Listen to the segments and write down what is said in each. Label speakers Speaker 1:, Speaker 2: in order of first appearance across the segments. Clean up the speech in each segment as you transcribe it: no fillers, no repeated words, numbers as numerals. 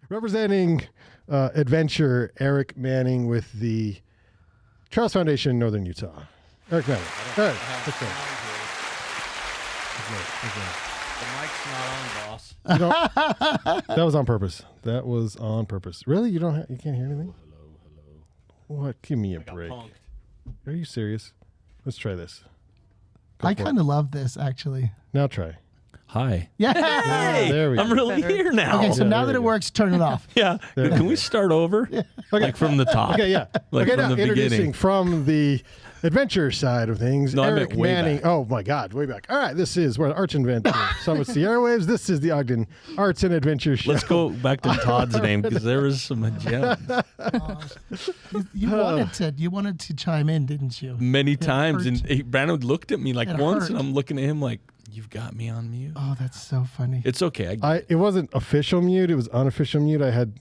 Speaker 1: Representing adventure, Aric Manning with the Trails Foundation in Northern Utah. Aric Manning. All right.
Speaker 2: The mic's not on, boss.
Speaker 1: That was on purpose. That was on purpose. Really? You can't hear anything?
Speaker 2: Hello.
Speaker 1: What? Give me a
Speaker 2: I got
Speaker 1: break.
Speaker 2: punked.
Speaker 1: Are you serious? Let's try this.
Speaker 3: I kind of love this, actually.
Speaker 1: Now try.
Speaker 2: Hi.
Speaker 3: Yeah.
Speaker 2: Hey,
Speaker 1: there we
Speaker 2: I'm
Speaker 1: go.
Speaker 2: really here now.
Speaker 3: Okay, so
Speaker 1: Yeah,
Speaker 3: now
Speaker 1: there
Speaker 3: that
Speaker 1: we
Speaker 3: it
Speaker 1: go.
Speaker 3: works, turn it off.
Speaker 2: Yeah. Can we start over? Like from the top.
Speaker 1: Okay, yeah.
Speaker 2: Like
Speaker 1: okay,
Speaker 2: from
Speaker 1: now
Speaker 2: the
Speaker 1: introducing
Speaker 2: beginning.
Speaker 1: from the adventure side of things,
Speaker 2: No, I meant
Speaker 1: Aric
Speaker 2: way
Speaker 1: Manning.
Speaker 2: back.
Speaker 1: Oh my God, way back. All right, this is where Arts and Adventure summits the airwaves. This is the Ogden Arts and Adventure Show.
Speaker 2: Let's go back to Todd's name because there was some gems.
Speaker 3: You wanted to chime in, didn't you?
Speaker 2: Many times.
Speaker 3: hurt.
Speaker 2: And Brandon looked at me like
Speaker 3: It
Speaker 2: once,
Speaker 3: hurt.
Speaker 2: and I'm looking at him like, you've got me on mute.
Speaker 3: Oh, that's so funny.
Speaker 2: It's okay.
Speaker 1: It wasn't official mute. It was unofficial mute. I had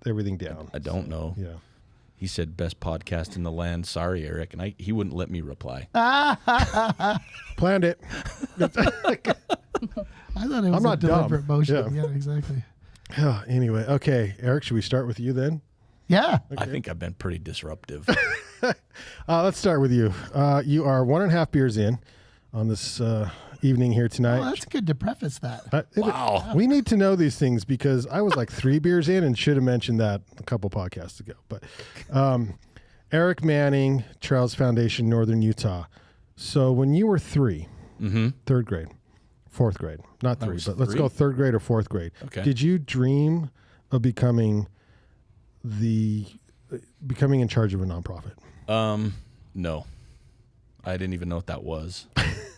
Speaker 1: everything down.
Speaker 2: I don't know.
Speaker 1: Yeah.
Speaker 2: He said best podcast in the land. Sorry, Aric. And he wouldn't let me reply.
Speaker 1: Planned it.
Speaker 3: I thought it was
Speaker 1: not
Speaker 3: a deliberate
Speaker 1: dumb.
Speaker 3: motion.
Speaker 1: Yeah.
Speaker 3: Yeah, exactly.
Speaker 1: Anyway, okay. Aric, should we start with you then?
Speaker 3: Yeah.
Speaker 2: I think I've been pretty disruptive.
Speaker 1: Let's start with you. You are 1.5 beers in on this evening here tonight.
Speaker 3: Well, that's good to preface that.
Speaker 2: Wow.
Speaker 1: We need to know these things because I was like 3 beers in and should have mentioned that a couple podcasts ago. But Aric Manning, Trails Foundation, Northern Utah. So when you were 3, third grade, fourth grade, not 3, but let's go third grade or fourth grade.
Speaker 2: Okay.
Speaker 1: Did you dream of becoming in charge of a nonprofit?
Speaker 2: No. I didn't even know what that was.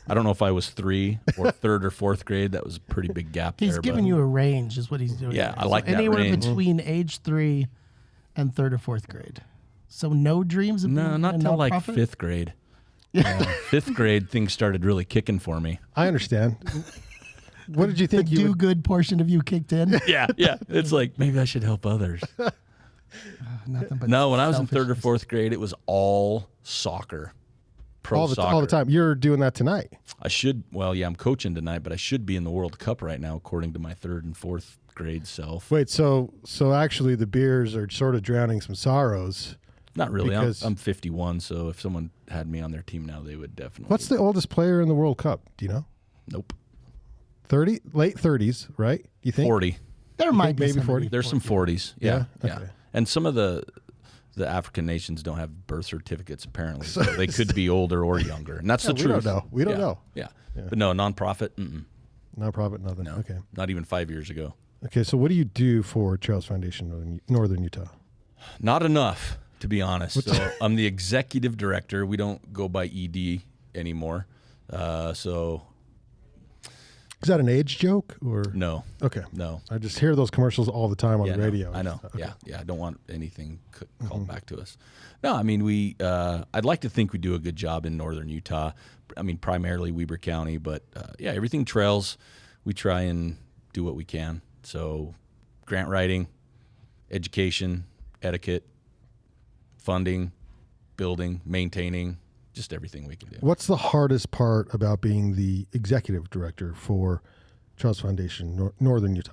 Speaker 2: I don't know if I was 3 or third or fourth grade. That was a pretty big gap
Speaker 3: He's
Speaker 2: there.
Speaker 3: giving you a range, is what he's doing.
Speaker 2: Yeah,
Speaker 3: here.
Speaker 2: I like that
Speaker 3: anywhere
Speaker 2: range.
Speaker 3: between age 3 and third or fourth grade. So no dreams of
Speaker 2: No,
Speaker 3: being
Speaker 2: not
Speaker 3: a
Speaker 2: till like
Speaker 3: nonprofit?
Speaker 2: 5th grade. Fifth grade, things started really kicking for me.
Speaker 1: I understand. What did you
Speaker 3: The
Speaker 1: think you would?
Speaker 3: do-good portion of you kicked in.
Speaker 2: Yeah. It's like, maybe I should help others.
Speaker 3: Nothing but
Speaker 2: No, when I was in third or
Speaker 3: selfishness.
Speaker 2: fourth grade, it was all soccer. Pro soccer.
Speaker 1: All the time. You're doing that tonight.
Speaker 2: I'm coaching tonight, but I should be in the World Cup right now, according to my third and fourth grade self.
Speaker 1: Wait, so actually the beers are sort of drowning some sorrows.
Speaker 2: Not really.
Speaker 1: Because-
Speaker 2: I'm 51, so if someone had me on their team now, they would definitely.
Speaker 1: What's the oldest player in the World Cup? Do you know?
Speaker 2: Nope.
Speaker 1: 30, late 30s, right? You think?
Speaker 2: 40.
Speaker 3: There might be
Speaker 1: maybe
Speaker 3: somebody
Speaker 1: 40?
Speaker 2: There's some 40s. Yeah.
Speaker 1: Okay.
Speaker 2: And some of the African nations don't have birth certificates, apparently. So they could be older or younger. And that's the
Speaker 1: we
Speaker 2: truth.
Speaker 1: don't know. We don't know.
Speaker 2: Yeah. But no, nonprofit,
Speaker 1: Nonprofit, nothing.
Speaker 2: no.
Speaker 1: Okay.
Speaker 2: Not even 5 years ago.
Speaker 1: Okay, so what do you do for Trails Foundation Northern Utah?
Speaker 2: Not enough, to be honest. So I'm the executive director. We don't go by ED anymore. So
Speaker 1: Is that an age joke or?
Speaker 2: no.
Speaker 1: Okay.
Speaker 2: No.
Speaker 1: I just hear those commercials all the time on
Speaker 2: Yeah,
Speaker 1: the radio.
Speaker 2: I know.
Speaker 1: Okay.
Speaker 2: Yeah. I don't want anything called back to us. No, I mean, I'd like to think we do a good job in northern Utah. I mean, primarily Weber County, but everything trails, we try and do what we can. So grant writing, education, etiquette, funding, building, maintaining, just everything we can do.
Speaker 1: What's the hardest part about being the executive director for Trails Foundation Northern Utah?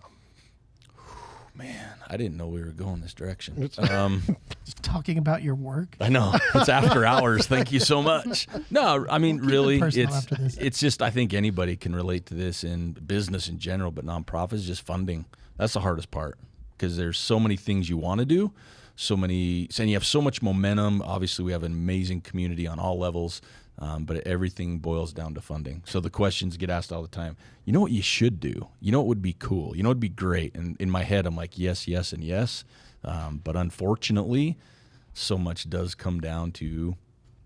Speaker 2: Man, I didn't know we were going this direction.
Speaker 3: Just talking about your work.
Speaker 2: I know. It's after hours. Thank you so much. No, I mean,
Speaker 3: We'll keep it
Speaker 2: really,
Speaker 3: personal after this.
Speaker 2: it's just, I think anybody can relate to this in business in general, but nonprofits, just funding. That's the hardest part because there's so many things you want to do, and you have so much momentum. Obviously, we have an amazing community on all levels, but everything boils down to funding. So the questions get asked all the time. You know what you should do? You know what would be cool? You know what would be great? And in my head, I'm like, yes, yes, and yes. But unfortunately, so much does come down to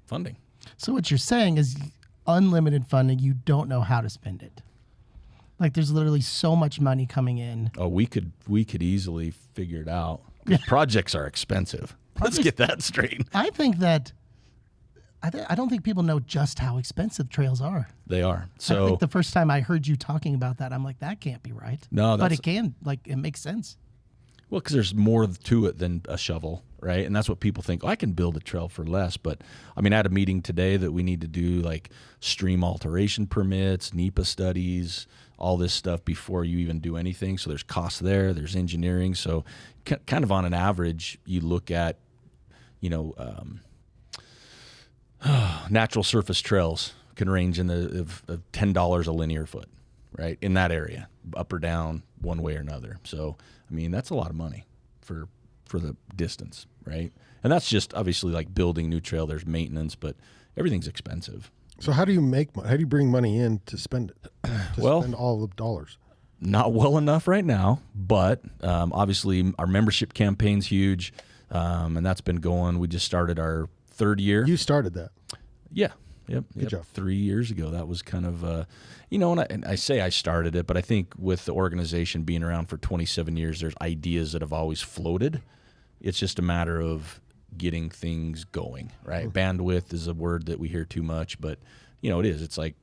Speaker 2: funding.
Speaker 3: So what you're saying is unlimited funding, you don't know how to spend it. Like there's literally so much money coming in.
Speaker 2: Oh, we could easily figure it out. 'Cause projects are expensive. Let's get that straight.
Speaker 3: I think that I don't think people know just how expensive trails are.
Speaker 2: They are.
Speaker 3: I
Speaker 2: So
Speaker 3: think the first time I heard you talking about that, I'm like, that can't be right.
Speaker 2: No,
Speaker 3: but
Speaker 2: that's-
Speaker 3: it can. Like, it makes sense.
Speaker 2: well, because there's more to it than a shovel right? And that's what people think, oh, I can build a trail for less. But I mean, I had a meeting today that we need to do like stream alteration permits, NEPA studies, all this stuff before you even do anything. So there's costs there, there's engineering. So kind of on an average, you look at, natural surface trails can range in of $10 a linear foot, right? In that area, up or down, one way or another. So, I mean, that's a lot of money for the distance, right? And that's just obviously like building new trail. There's maintenance, but everything's expensive.
Speaker 1: So how do you make money? How do you bring money in to spend it? Spend all the dollars?
Speaker 2: Not well enough right now, but obviously our membership campaign's huge, and that's been going. We just started our 3rd year.
Speaker 1: You started that.
Speaker 2: Yeah. Yep.
Speaker 1: Good job.
Speaker 2: 3 years ago. That was kind of, and I say I started it, but I think with the organization being around for 27 years, there's ideas that have always floated. It's just a matter of getting things going, right? Bandwidth is a word that we hear too much, but, it is. It's like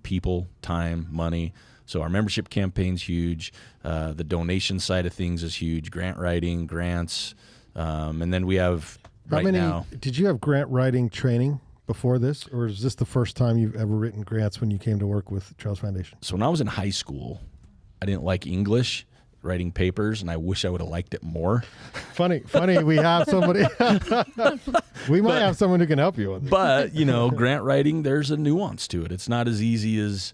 Speaker 2: people, time, money. So our membership campaign's huge. The donation side of things is huge. Grant writing, grants. And then we have now.
Speaker 1: Did you have grant writing training before this, or is this the first time you've ever written grants when you came to work with Trails Foundation?
Speaker 2: So when I was in high school, I didn't like English, writing papers, and I wish I would have liked it more.
Speaker 1: Funny. We have somebody. We might have someone who can help you with it.
Speaker 2: But, grant writing, there's a nuance to it. It's not as easy as,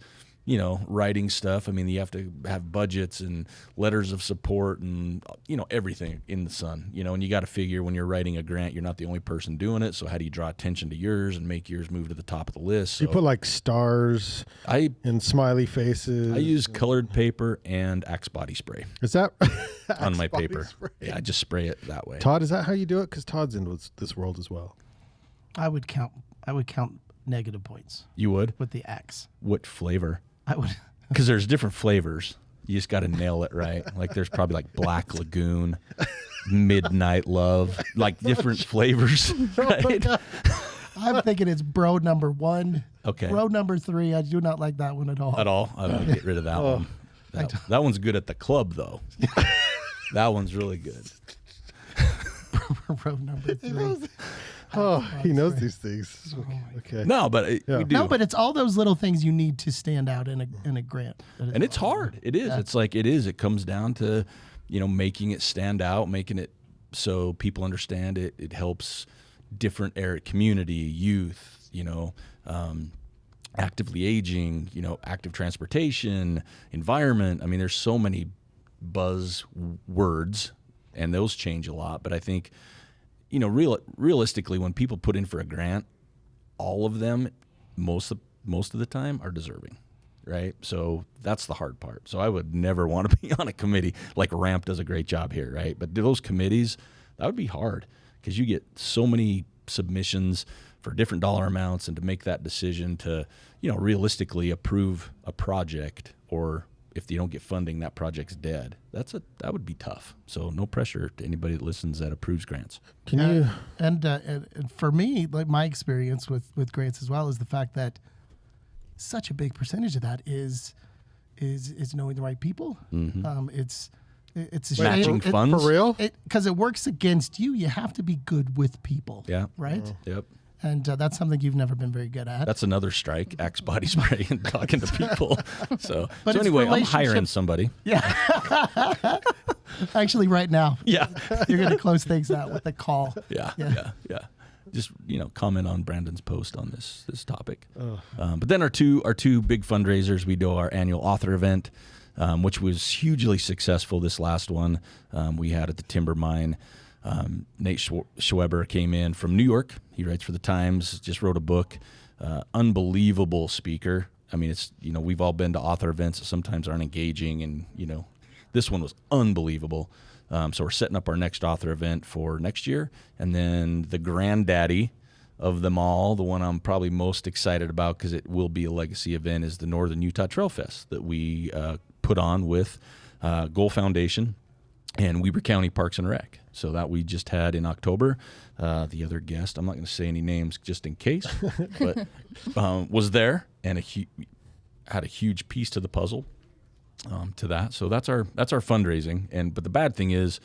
Speaker 2: writing stuff. I mean, you have to have budgets and letters of support and, everything in the sun, and you got to figure when you're writing a grant, you're not the only person doing it. So how do you draw attention to yours and make yours move to the top of the list? So
Speaker 1: you put like stars and smiley faces.
Speaker 2: I use colored paper and Axe body spray.
Speaker 1: Is that
Speaker 2: on my paper?
Speaker 1: Spray.
Speaker 2: Yeah, I just spray it that way.
Speaker 1: Todd, is that how you do it? Because Todd's in this world as well.
Speaker 3: I would count negative points
Speaker 2: You would?
Speaker 3: with the X.
Speaker 2: What flavor?
Speaker 3: I would.
Speaker 2: Because there's different flavors. You just got to nail it right. Like there's probably like Black Lagoon, Midnight Love, like different flavors, right?
Speaker 3: I'm thinking it's bro number 1.
Speaker 2: Okay.
Speaker 3: Bro number 3. I do not like that one at all.
Speaker 2: At all? I'm going to get rid of that one. That one's good at the club, though. That one's really good.
Speaker 3: Bro number 3.
Speaker 1: He knows these things. Okay.
Speaker 2: No, but we do.
Speaker 3: No, but it's all those little things you need to stand out in a grant.
Speaker 2: And it's hard. It is. Yeah. It's like it is. It comes down to, making it stand out, making it so people understand it. It helps different Aric community, youth, actively aging, active transportation, environment. I mean, there's so many buzz words, and those change a lot. But I think, realistically, when people put in for a grant, all of them, most of the time, are deserving, right? So that's the hard part. So I would never want to be on a committee. Like Ramp does a great job here, right? But those committees, that would be hard because you get so many submissions for different dollar amounts, and to make that decision to, realistically approve a project, or if you don't get funding, that project's dead. That would be tough. So no pressure to anybody that listens that approves grants.
Speaker 1: Can you?
Speaker 3: And for me, like my experience with grants as well is the fact that such a big percentage of that is knowing the right people.
Speaker 2: Mm-hmm.
Speaker 3: It's a
Speaker 2: matching
Speaker 3: shame.
Speaker 2: funds
Speaker 1: for real,
Speaker 3: because it works against you. You have to be good with people.
Speaker 2: Yeah.
Speaker 3: Right.
Speaker 2: Yep.
Speaker 3: And that's something you've never been very good at.
Speaker 2: That's another strike, Axe body spray and talking to people. So
Speaker 3: But it's
Speaker 2: anyway, I'm hiring
Speaker 3: relationships.
Speaker 2: somebody.
Speaker 3: Yeah. Actually, right now,
Speaker 2: Yeah.
Speaker 3: you're going to close things out with a call.
Speaker 2: Yeah. Just comment on Brandon's post on this topic. But then our two big fundraisers. We do our annual author event, which was hugely successful. This last one we had at the Timber Mine. Nate Schweber came in from New York. He writes for the Times. Just wrote a book. Unbelievable speaker. I mean, it's we've all been to author events that sometimes aren't engaging, and this one was unbelievable. So we're setting up our next author event for next year. And then the granddaddy of them all, the one I'm probably most excited about because it will be a legacy event, is the Northern Utah Trail Fest that we put on with Goal Foundation and Weber County Parks and Rec. So that we just had in October. The other guest, I'm not going to say any names just in case, but was there and had a huge piece to the puzzle. To that. So that's our fundraising. But the bad thing is,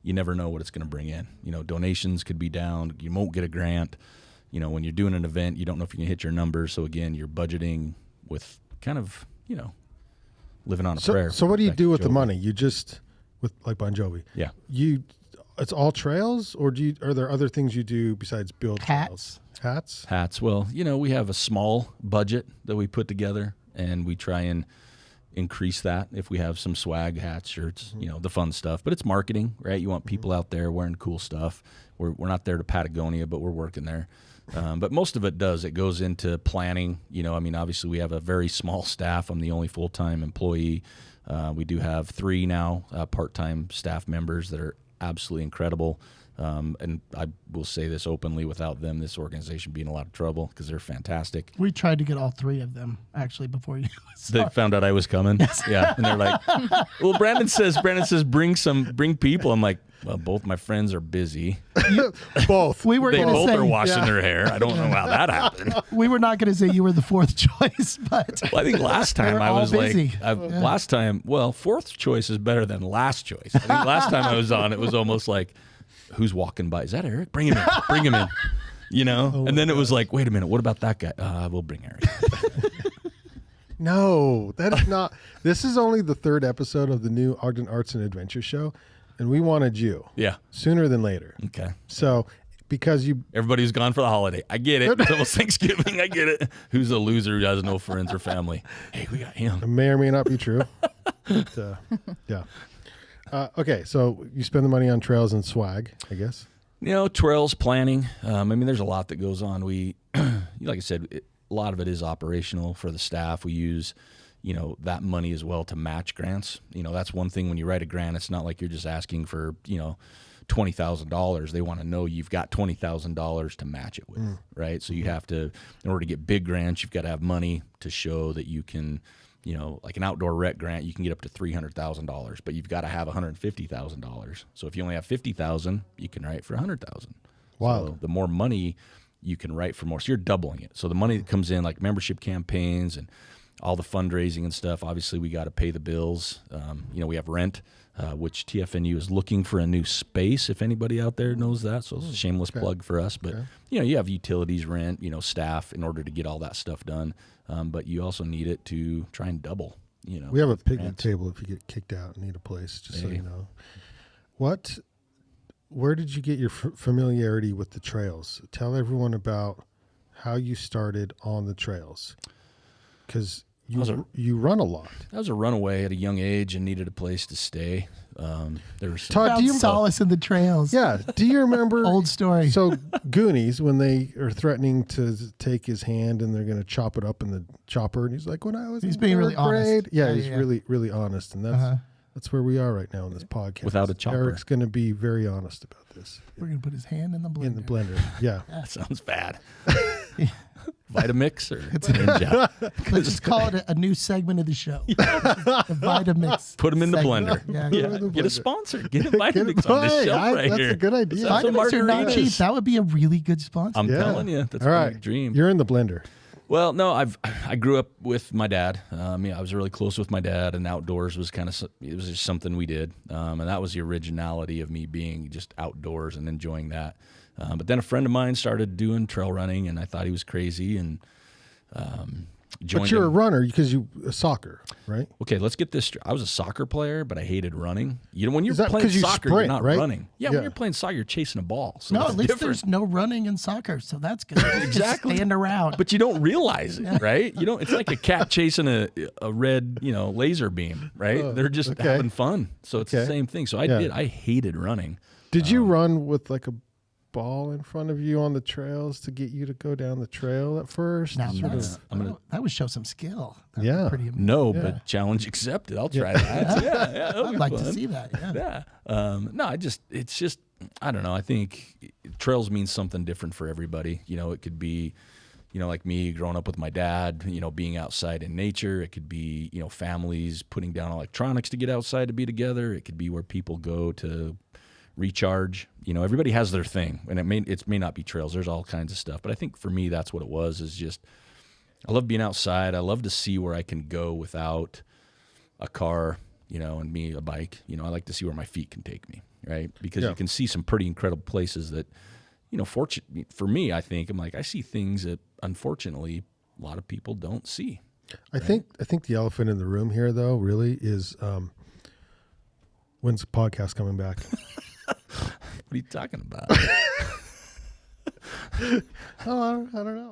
Speaker 2: you never know what it's going to bring in. Donations could be down. You won't get a grant. When you're doing an event, you don't know if you can hit your numbers. So again, you're budgeting with kind of, living on a prayer.
Speaker 1: So what do you do with the money? You just, with like Bon Jovi?
Speaker 2: Yeah.
Speaker 1: It's all trails, or are there other things you do besides build
Speaker 3: Hats.
Speaker 1: trails?
Speaker 2: Hats. Well, we have a small budget that we put together, and we try and increase that if we have some swag, hats, shirts, the fun stuff. But it's marketing, right? You want people out there wearing cool stuff. We're not there to Patagonia, but we're working there. But most of it goes into planning. Obviously we have a very small staff. I'm the only full-time employee. We do have 3 now part-time staff members that are absolutely incredible. And I will say this openly, without them, this organization would be in a lot of trouble because they're fantastic.
Speaker 3: We tried to get all 3 of them actually before you.
Speaker 2: They found out I was coming. Yeah. And they're like, well, Brandon says, bring people. I'm like, well, both my friends are busy.
Speaker 1: Both.
Speaker 3: We were
Speaker 2: They
Speaker 3: going to
Speaker 2: both
Speaker 3: say
Speaker 2: are washing their hair. I don't know how that happened.
Speaker 3: we were not going to say you were the 4th choice, but
Speaker 2: Well, I think last time
Speaker 3: were
Speaker 2: I
Speaker 3: all
Speaker 2: was
Speaker 3: busy.
Speaker 2: last time, 4th choice is better than last choice. I think last time I was on, it was almost like, who's walking by? Is that Aric? Bring him in. Bring him in. And then it was like, wait a minute, what about that guy? We'll bring Aric.
Speaker 1: No, that is not. This is only the 3rd episode of the new Ogden Arts and Adventure Show, and we wanted you.
Speaker 2: Yeah.
Speaker 1: Sooner than later.
Speaker 2: Okay.
Speaker 1: So, because
Speaker 2: Everybody's gone for the holiday. I get it. It's almost Thanksgiving. I get it. Who's a loser who has no friends or family? Hey, we got him.
Speaker 1: it may or may not be true. But, yeah. Okay, so you spend the money on trails and swag, I guess.
Speaker 2: Trails, planning. There's a lot that goes on. We, like I said, a lot of it is operational for the staff. We use, that money as well to match grants. That's one thing when you write a grant, it's not like you're just asking for, $20,000. They want to know you've got $20,000 to match it with, right? So you have to, in order to get big grants, you've got to have money to show that you can, like an outdoor rec grant, you can get up to $300,000, but you've got to have $150,000. So if you only have $50,000, you can write for $100,000.
Speaker 1: Wow.
Speaker 2: So the more money you can write for more. So you're doubling it. So the money that comes in, like membership campaigns and all the fundraising and stuff, obviously we got to pay the bills. We have rent, which TFNU is looking for a new space, if anybody out there knows that. So it's a shameless plug for us. But, you have utilities, rent, staff in order to get all that stuff done. But you also need it to try and double,
Speaker 1: We have a picnic table if you get kicked out and need a place, just so you know. Where did you get your familiarity with the trails? Tell everyone about how you started on the trails. Because you run a lot.
Speaker 2: I was a runaway at a young age and needed a place to stay. There was
Speaker 1: Todd, do you
Speaker 3: solace in the trails.
Speaker 1: Yeah. Do you remember
Speaker 3: Old story.
Speaker 1: So Goonies, when they are threatening to take his hand and they're going to chop it up in the chopper, and he's like, when I was
Speaker 3: He's
Speaker 1: in
Speaker 3: being
Speaker 1: 3rd
Speaker 3: really honest.
Speaker 1: grade. Yeah,
Speaker 3: Yeah,
Speaker 1: he's
Speaker 3: yeah.
Speaker 1: really, really honest, and that's where we are right now in this podcast.
Speaker 2: Without a chopper.
Speaker 1: Eric's going to be very honest about this.
Speaker 3: We're going to put his hand in the blender.
Speaker 1: In the blender, yeah.
Speaker 2: That sounds bad. Vitamix or Ninja?
Speaker 3: Let's just call it a new segment of the show. The Vitamix.
Speaker 2: Put them in the
Speaker 3: segment.
Speaker 2: blender.
Speaker 3: Yeah.
Speaker 2: Get a sponsor. Get a Vitamix on this shelf right
Speaker 1: that's
Speaker 2: here.
Speaker 1: a good idea.
Speaker 2: Some
Speaker 3: Vitamix are not
Speaker 2: margaritas.
Speaker 3: cheap. That would be a really good sponsor.
Speaker 2: I'm telling you, that's
Speaker 1: All
Speaker 2: my
Speaker 1: right.
Speaker 2: dream.
Speaker 1: You're in the blender.
Speaker 2: Well, no, I grew up with my dad. I was really close with my dad, and outdoors was it was just something we did, and that was the originality of me being just outdoors and enjoying that. But then a friend of mine started doing trail running, and I thought he was crazy, and joined
Speaker 1: But you're a
Speaker 2: him.
Speaker 1: runner because you soccer, right?
Speaker 2: Okay, let's get this straight. I was a soccer player, but I hated running. When you're
Speaker 1: Is that
Speaker 2: playing
Speaker 1: 'cause you
Speaker 2: soccer,
Speaker 1: sprint,
Speaker 2: you're not
Speaker 1: right?
Speaker 2: running. Yeah,
Speaker 1: Yeah.
Speaker 2: when you're playing soccer, you're chasing a ball. So
Speaker 3: No,
Speaker 2: it's
Speaker 3: at least
Speaker 2: different.
Speaker 3: there's no running in soccer, so that's good. Just
Speaker 2: Exactly.
Speaker 3: stand around.
Speaker 2: But you don't realize it, right? You don't. It's like a cat chasing a red, laser beam, right? They're just
Speaker 1: okay.
Speaker 2: having fun. So it's the
Speaker 1: Okay.
Speaker 2: same thing. So
Speaker 1: Yeah.
Speaker 2: I hated running.
Speaker 1: Did you run with like a ball in front of you on the trails to get you to go down the trail at first?
Speaker 3: now
Speaker 1: Sort of-
Speaker 3: that would show some skill. That'd be
Speaker 1: Yeah.
Speaker 3: pretty amazing.
Speaker 2: No, but challenge accepted. I'll try that. Yeah, that'll
Speaker 3: I'd
Speaker 2: be
Speaker 3: like
Speaker 2: fun.
Speaker 3: to see that. Yeah.
Speaker 2: Yeah. No, it's just, I don't know. I think trails mean something different for everybody. It could be, like me growing up with my dad, being outside in nature. It could be, families putting down electronics to get outside to be together. It could be where people go to recharge. Everybody has their thing, and it may not be trails. There's all kinds of stuff. But I think for me, that's what it was, is just, I love being outside. I love to see where I can go without a car, and me, a bike. I like to see where my feet can take me, right? Because
Speaker 1: Yeah.
Speaker 2: you can see some pretty incredible places that, for me, I think I see things that unfortunately a lot of people don't see.
Speaker 1: I think the elephant in the room here, though, really is when's the podcast coming back?
Speaker 2: What are you talking about?
Speaker 1: Oh, I don't know.